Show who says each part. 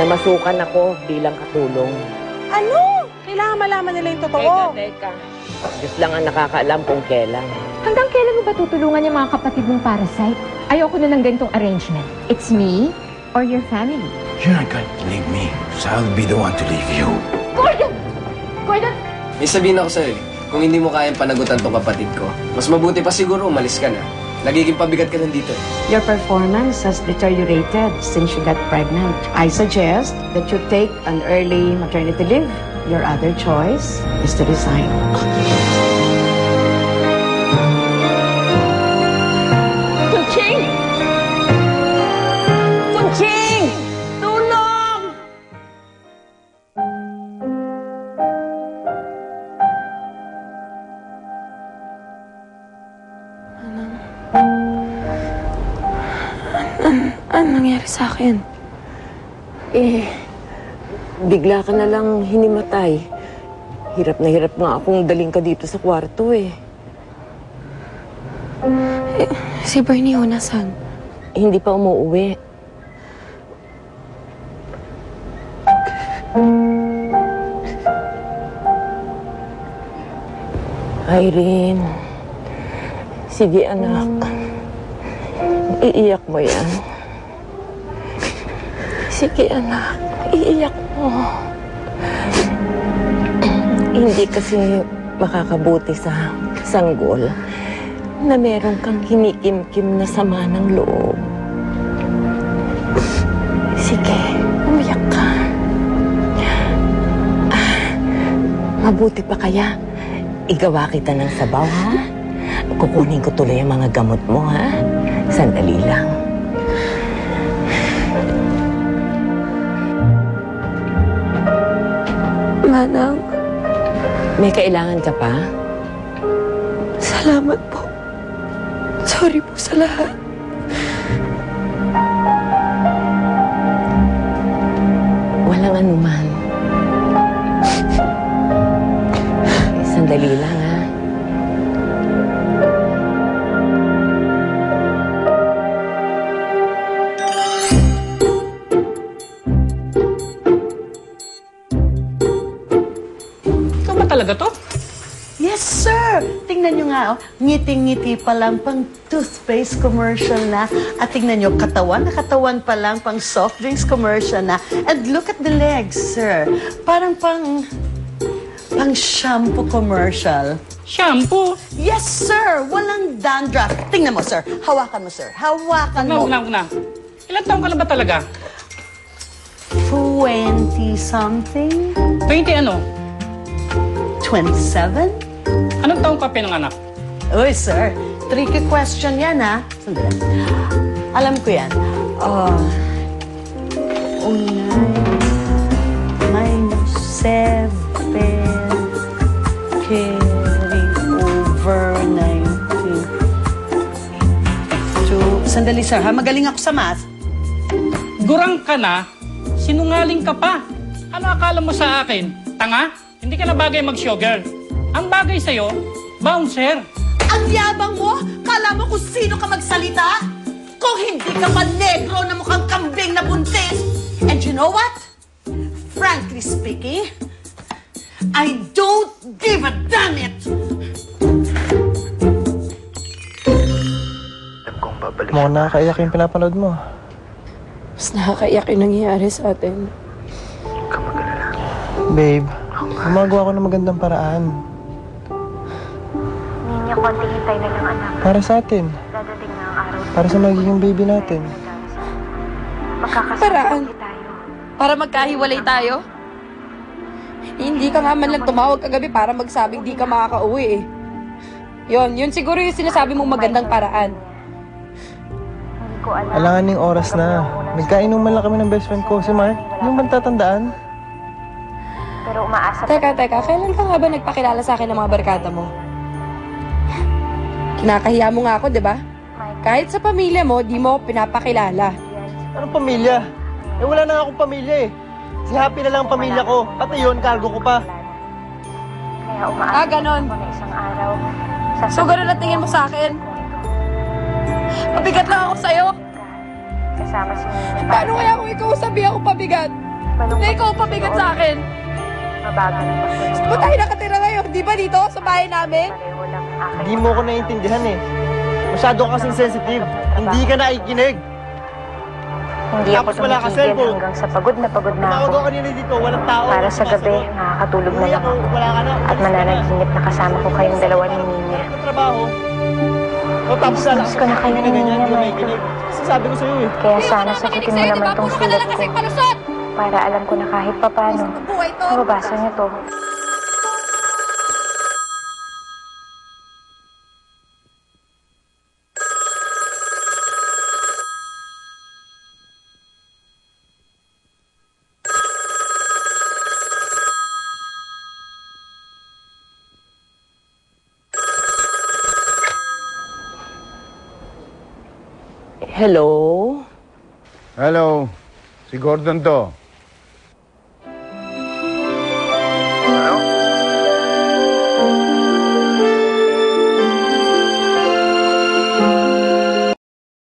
Speaker 1: Namasukan ako bilang katulong.
Speaker 2: Ano? Kailangan malaman nila yung totoo.
Speaker 1: Teka. Diyos lang ang nakakaalam kung kailan.
Speaker 3: Hanggang kailan mo ba tutulungan yung mga kapatid mong parasite? Ayoko na ng ganitong arrangement. It's me or your family.
Speaker 4: You're not going to leave me, so I'll be the one to leave you.
Speaker 3: Gordon! Gordon!
Speaker 5: May sabihin ako sa'yo kung hindi mo kayang panagutan tong kapatid ko, mas mabuti pa siguro umalis ka na. Nagiging pabigat ka nandito.
Speaker 6: Your performance has deteriorated since you got pregnant. I suggest that you take an early maternity leave. Your other choice is to resign.
Speaker 2: Kunching! Kunching! Tulong!
Speaker 7: Anong nangyari sa akin?
Speaker 1: Bigla ka na lang hinimatay. Hirap na hirap nga akong daling ka dito sa kwarto
Speaker 7: Si Bernie ho, nasaan?
Speaker 1: Hindi pa umuuwi. Irene, sige anak. Iiyak mo yan. Sige anak, iiyak mo. Hindi kasi makakabuti sa sanggol na meron kang hinikim-kim na sama ng loob. Sige, umiyak ka. Mabuti pa kaya igawa kita ng sabaw, ha? Kukunin ko tuloy ang mga gamot mo, ha? Sandali lang.
Speaker 7: Manang,
Speaker 1: May kailangan ka pa?
Speaker 7: salamat po. Sorry po sa lahat.
Speaker 1: Walang anuman. Sandali lang, ha?
Speaker 2: Ikaw ba talaga to?
Speaker 6: Yes, sir! Tingnan nyo nga, oh. Ngiting-ngiti pa lang pang toothpaste commercial na. At tingnan nyo, katawan na katawan pa lang pang soft drinks commercial na. And look at the legs, sir. Parang pang shampoo commercial.
Speaker 2: Shampoo?
Speaker 6: Yes, sir! Walang dandruff. Tingnan mo, sir. Hawakan mo, sir. Hawakan mo.
Speaker 2: Huwag na. Ilan taong ka na ba talaga?
Speaker 6: 20-something?
Speaker 2: 20 ano?
Speaker 6: 27?
Speaker 2: Anong taong ka pinanganak?
Speaker 6: Uy, sir. Tricky question yan, ha? Sandali. Alam ko yan. -7, carrying over 19. Sandali, sir, ha? Magaling ako sa math.
Speaker 2: Gurang ka na, sinungaling ka pa. Ano akala mo sa akin? Tanga? Hindi ka na bagay mag-showgirl. Ang bagay sa'yo, bouncer.
Speaker 6: Ang yabang mo? Kala mo kung sino ka magsalita? Kung hindi ka pa negro na mukhang kambing na buntis. And you know what? Frankly speaking, I don't give a damn it!
Speaker 8: Mukhang nakakaiyak yung pinapanood mo.
Speaker 7: Mas nakakaiyak yung nangyayari sa atin.
Speaker 8: Babe, gumagawa ko ng magandang paraan.
Speaker 3: Ninya, konting hintay na lang, anak.
Speaker 8: Para sa atin.
Speaker 3: Dadating na ang araw.
Speaker 8: Para sa magiging baby natin.
Speaker 7: Paraan? Para magkahiwalay tayo? Hindi ka nga man lang tumawag kagabi para magsabing di ka makakauwi eh. Yun siguro yung sinasabi mong magandang paraan.
Speaker 3: Hindi ko alam.
Speaker 8: Alangan yung oras na. Nagkainuman lang kami ng best friend ko, si Mark. Yung bang tatandaan?
Speaker 3: Pero umaasa
Speaker 7: Teka, kailan ka nga ba nagpakilala sa akin ng mga barkada mo? Kinakahiya mo nga ako, di ba? Kahit sa pamilya mo, di mo pinapakilala.
Speaker 8: Anong pamilya? Wala na nga akong pamilya eh. Si Happy na lang ang pamilya ko. Pati yun, cargo ko pa.
Speaker 3: Kaya umaasa
Speaker 7: Ganon.
Speaker 3: ako na isang araw.
Speaker 7: So, ganun na tingin mo sa akin? Pabigat lang ako sa'yo.
Speaker 3: Kasama si Nina.
Speaker 7: Paano kaya kung ikaw sabi ako pabigat? Na ikaw ang pabigat sa akin. Ba't tayo nakatira ngayon? Di ba dito, sa bahay namin?
Speaker 8: Hindi mo ko naiintindihan eh. Masyado ka kasing sensitive. Hindi ka naikinig.
Speaker 9: Hindi ako
Speaker 8: Tapos wala ka
Speaker 9: tumigil
Speaker 8: cellphone.
Speaker 9: hanggang sa pagod na ako.
Speaker 8: Tumawag ako kanina dito, walang tao.
Speaker 9: Para sa gabi,
Speaker 8: sumasagot.
Speaker 9: nakakatulog na
Speaker 8: Uwi
Speaker 9: lang
Speaker 8: ako,
Speaker 9: ako.
Speaker 8: wala ka na.
Speaker 9: At mananaginip na kasama ko kayong dalawa ni Ninya.
Speaker 8: Sa trabaho. O tapos sa
Speaker 9: Miss ko na kayo
Speaker 8: hindi na
Speaker 9: ni
Speaker 8: ganyan,
Speaker 9: Ninya,
Speaker 8: hindi ka
Speaker 9: Michael.
Speaker 8: makikinig. Sabi ko sa'yo eh.
Speaker 9: Kaya sana sagutin mo naman tong sulat ko. Para alam ko na kahit papano, mababasa niyo to.
Speaker 1: Hello?
Speaker 4: Hello, si Gordon to.